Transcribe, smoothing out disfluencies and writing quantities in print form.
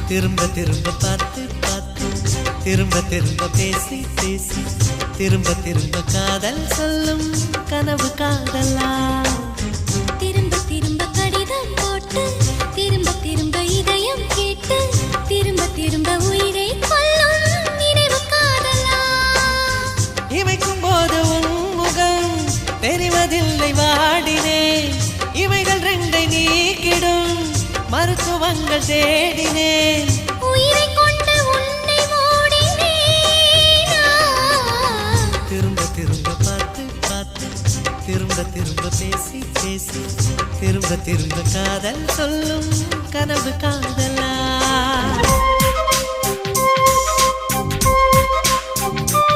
திரும்ப திரும்ப பார்த்து பார்த்து திரும்ப திரும்ப பேசி பேசி திரும்ப திரும்ப காதல் சொல்லும் கனவு காதலா திரும்ப திரும்ப கடிதம் போட்டு திரும்ப திரும்ப இதயம் கேட்டு திரும்ப திரும்ப உயிரை கொல்லும் நினைவு காதலா இமைக்கும் போது உன் முகம் தெரிவதில்லை வாடினே இவைகள் ரெண்டை நீக்கிடும் மருத்துவங்கள் தேடினேன் உயிரை கொண்டு உன்னை மூடினேனா திரும்ப திரும்ப பார்த்து பார்த்து திரும்ப திரும்ப பேசி பேசி திரும்ப திரும்ப காதல் சொல்லும் கனவு காதலா